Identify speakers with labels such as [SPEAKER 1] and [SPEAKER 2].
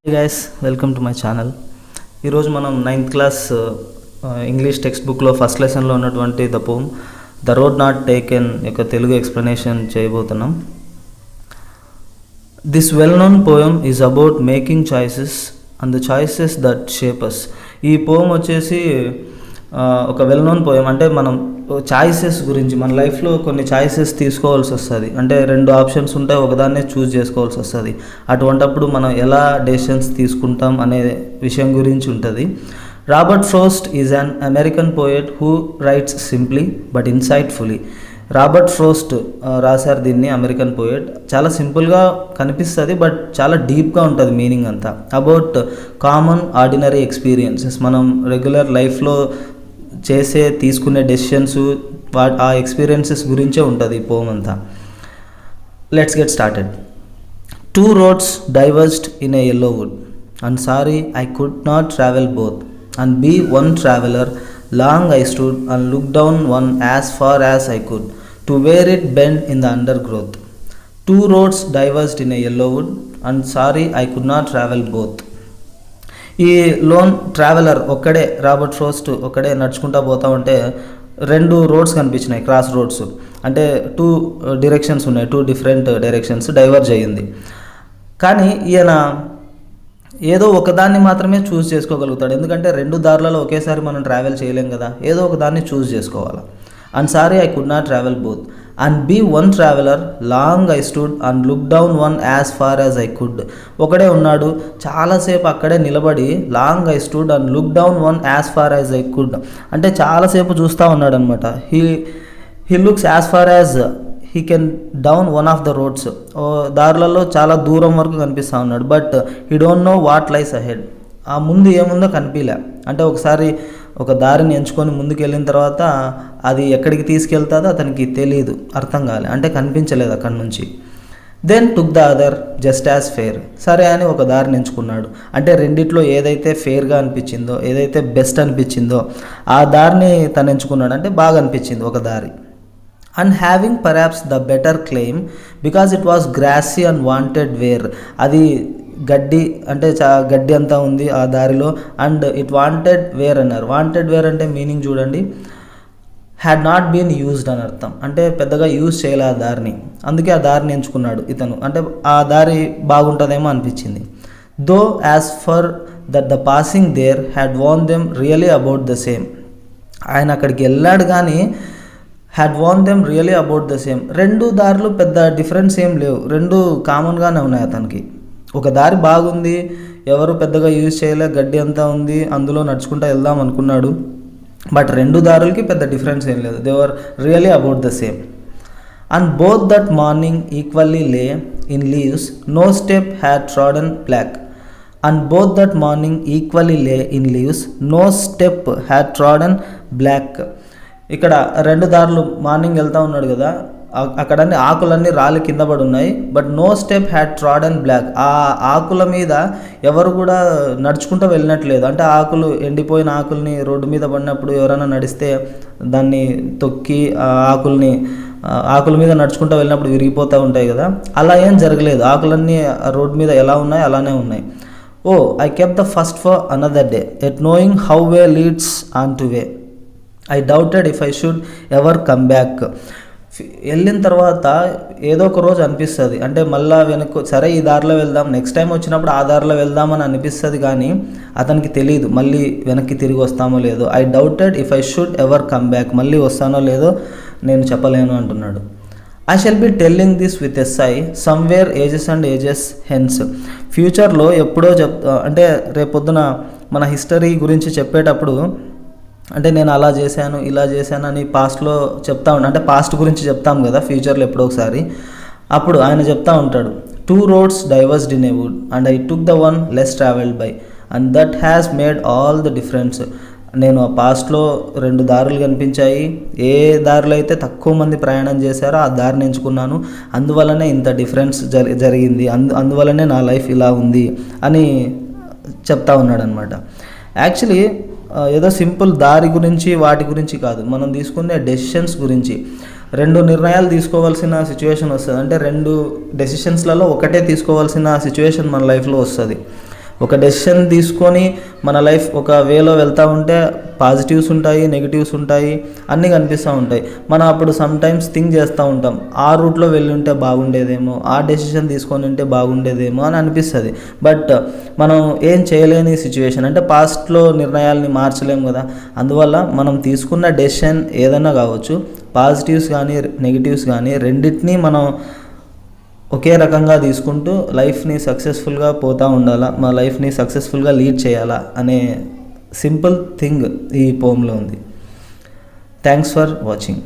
[SPEAKER 1] Hey guys, welcome to my channel. ఈరోజు మనం 9th class English text బుక్లో first లెసన్లో ఉన్నటువంటి the poem the road not taken యొక్క తెలుగు ఎక్స్ప్లెనేషన్ చేయబోతున్నాం. This well known poem is about making choices and the choices that shape us. ఈ పోయం వచ్చేసి ఒక వెల్ నోన్ పోయం, అంటే మనం చాయిసెస్ గురించి, మన లైఫ్లో కొన్ని చాయిసెస్ తీసుకోవాల్సి వస్తుంది. అంటే రెండు ఆప్షన్స్ ఉంటాయి, ఒకదాన్నే చూస్ చేసుకోవాల్సి వస్తుంది. అటువంటప్పుడు మనం ఎలా డెసిషన్స్ తీసుకుంటాం అనే విషయం గురించి ఉంటుంది. Robert Frost is an American poet who writes simply but insightfully. Robert Frost రాశారు దీన్ని, అమెరికన్ పోయెట్. చాలా సింపుల్గా కనిపిస్తుంది బట్ చాలా డీప్గా ఉంటుంది మీనింగ్ అంతా. అబౌట్ కామన్ ఆర్డినరీ ఎక్స్పీరియన్సెస్, మనం రెగ్యులర్ లైఫ్లో తీసుకునే డెసిషన్స్, ఆ ఎక్స్పీరియన్సెస్ గురించే ఉంటుంది ఈ పోమ్ అంతా. Let's get started. 2 roads diverged in a yellow wood, and sorry I could not travel both, and be one traveller. Long I stood and looked down one as far as I could, to where it bent in the undergrowth. 2 roads diverged in a yellow wood, and sorry I could not travel both. ఈ loan traveller ఒక్కడే, Robert frost ఒక్కడే నడుచుకుంటా పోతా ఉంటే 2 roads కనిపించినాయి, cross roads. అంటే 2 directions ఉన్నాయి, 2 different directions diverge అయ్యింది. కానీ ఈయన ఏదో ఒకదాన్ని మాత్రమే చూస్ చేసుకోగలుగుతాడు, ఎందుకంటే 2 దారులలో ఒకేసారి మనం ట్రావెల్ చేయలేం కదా, ఏదో ఒకదాన్ని చూస్ చేసుకోవాలి. And sorry I could not travel both, and be one traveller. Long I stood and look down one as far as I could. ఒకడే ఉన్నాడు, చాలాసేపు అక్కడే నిలబడి long I stood and look down one as far as I could, అంటే చాలాసేపు చూస్తూ ఉన్నాడు అనమాట. He looks as far as he can down one of the roads. దారులలో చాలా దూరం వరకు కనిపిస్తూ ఉన్నాడు, but he don't know what lies ahead. ఆ ముందు ఏముందో కనిపించలే. అంటే ఒకసారి ఒక దారిని ఎంచుకొని ముందుకు వెళ్ళిన తర్వాత అది ఎక్కడికి తీసుకెళ్తాదో అతనికి తెలియదు, అర్థం కాలే, అంటే కనిపించలేదు అక్కడి నుంచి. Then took the other just as fair. సరే అని ఒక దారిని ఎంచుకున్నాడు. అంటే రెండిట్లో ఏదైతే ఫెయిర్గా అనిపించిందో, ఏదైతే బెస్ట్ అనిపించిందో ఆ దారిని తను ఎంచుకున్నాడు, అంటే బాగా అనిపించింది ఒక దారి. And having perhaps the better claim because it was grassy and wanted wear. అది గడ్డి, అంటే గడ్డి అంతా ఉంది ఆ దారిలో. అండ్ ఇట్ వాంటెడ్ వేర్ అన్నారు. వాంటెడ్ వేర్ అంటే మీనింగ్ చూడండి, హ్యాడ్ నాట్ బీన్ యూజ్డ్ అని అర్థం. అంటే పెద్దగా యూజ్ చేయలే ఆ దారిని, అందుకే ఆ దారిని ఎంచుకున్నాడు ఇతను. అంటే ఆ దారి బాగుంటుందేమో అనిపించింది. Though as for that the passing there had worn them really about the same. ఆయన అక్కడికి వెళ్ళాడు కానీ had worn them really about the same. 2 దారులు పెద్ద డిఫరెన్స్ ఏం లేవు, 2 కామన్గానే ఉన్నాయి అతనికి. ఒక దారి బాగుంది, ఎవరు పెద్దగా యూజ్ చేయలే, గడ్డి అంతా ఉంది, అందులో నడుచుకుంటూ వెళ్దాం అనుకున్నాడు. బట్ 2 దారులకి పెద్ద డిఫరెన్స్ ఏం లేదు, they were really about the same. And both that morning equally lay in leaves, no step had trodden black. And both that morning equally lay in leaves, no step had trodden black. ఇక్కడ 2 దారులు, morning వెళ్తూ ఉన్నాడు కదా, అక్కడన్నీ ఆకులన్నీ రాలి కింద పడి ఉన్నాయి, but no step had trodden black. ఆ ఆకుల మీద ఎవరు కూడా నడుచుకుంటూ వెళ్ళినట్లేదు. అంటే ఆకులు, ఎండిపోయిన ఆకుల్ని రోడ్డు మీద పడినప్పుడు ఎవరైనా నడిస్తే దాన్ని తొక్కి ఆకుల మీద నడుచుకుంటూ వెళ్ళినప్పుడు విరిగిపోతూ ఉంటాయి కదా, అలా ఏం జరగలేదు. ఆకులన్నీ రోడ్డు మీద ఎలా ఉన్నాయి అలానే ఉన్నాయి. Oh I kept the first for another day yet knowing how way leads on to way. I doubted if I should ever come back. వెళ్ళిన తర్వాత ఏదో ఒక రోజు అనిపిస్తుంది, అంటే మళ్ళీ వెనక్కి, సరే ఈ దారిలో వెళ్దాం, నెక్స్ట్ టైం వచ్చినప్పుడు ఆ దారిలో వెళ్దామని అనిపిస్తుంది, కానీ అతనికి తెలియదు మళ్ళీ వెనక్కి తిరిగి వస్తామో లేదో. I doubted if I should ever come back, మళ్ళీ వస్తానో లేదో నేను చెప్పలేను అంటున్నాడు. I shall be telling this with a sigh somewhere ages and ages hence. ఫ్యూచర్లో ఎప్పుడో అంటే రేపొద్దున మన హిస్టరీ గురించి చెప్పేటప్పుడు, అంటే నేను అలా చేశాను ఇలా చేశాను అని పాస్ట్లో చెప్తా ఉంటాను, అంటే పాస్ట్ గురించి చెప్తాం కదా ఫ్యూచర్లో ఎప్పుడో ఒకసారి, అప్పుడు ఆయన చెప్తా ఉంటాడు, 2 roads diverged in a wood and I took the one less travelled by and that has made all the difference. నేను ఆ పాస్ట్లో 2 దారులు కనిపించాయి, ఏ దారిలో అయితే తక్కువ మంది ప్రయాణం చేశారో ఆ దారిని ఎంచుకున్నాను, అందువల్లనే ఇంత డిఫరెన్స్ జరిగింది, అందువల్లనే నా లైఫ్ ఇలా ఉంది అని చెప్తా ఉన్నాడు అనమాట. యాక్చువల్లీ ఏదో సింపుల్ దారి గురించి వాటి గురించి కాదు, మనం తీసుకునే డెసిషన్స్ గురించి. 2 నిర్ణయాలు తీసుకోవాల్సిన సిచ్యువేషన్ వస్తుంది, అంటే 2 డెసిషన్స్లలో ఒకటే తీసుకోవాల్సిన సిచ్యువేషన్ మన లైఫ్లో వస్తుంది. ఒక డెసిషన్ తీసుకొని మన లైఫ్ ఒక వేలో వెళ్తూ ఉంటే పాజిటివ్స్ ఉంటాయి, నెగిటివ్స్ ఉంటాయి, అన్నీ కనిపిస్తూ ఉంటాయి. మనం అప్పుడు సమ్టైమ్స్ థింక్ చేస్తూ ఉంటాం, ఆ రూట్లో వెళ్ళి ఉంటే బాగుండేదేమో, ఆ డెసిషన్ తీసుకొని ఉంటే బాగుండేదేమో అని అనిపిస్తుంది. బట్ మనం ఏం చేయలేని సిచ్యువేషన్, అంటే పాస్ట్లో నిర్ణయాల్ని మార్చలేము కదా. అందువల్ల మనం తీసుకున్న డెసిషన్ ఏదైనా కావచ్చు, పాజిటివ్స్ కానీ నెగిటివ్స్ కానీ రెండింటినీ మనం ఒకే రకంగా తీసుకుంటూ లైఫ్ని సక్సెస్ఫుల్గా పోతూ ఉండాలా, మా లైఫ్ని సక్సెస్ఫుల్గా లీడ్ చేయాలా అనే సింపుల్ థింగ్ ఈ పోమ్లో ఉంది. Thanks for watching.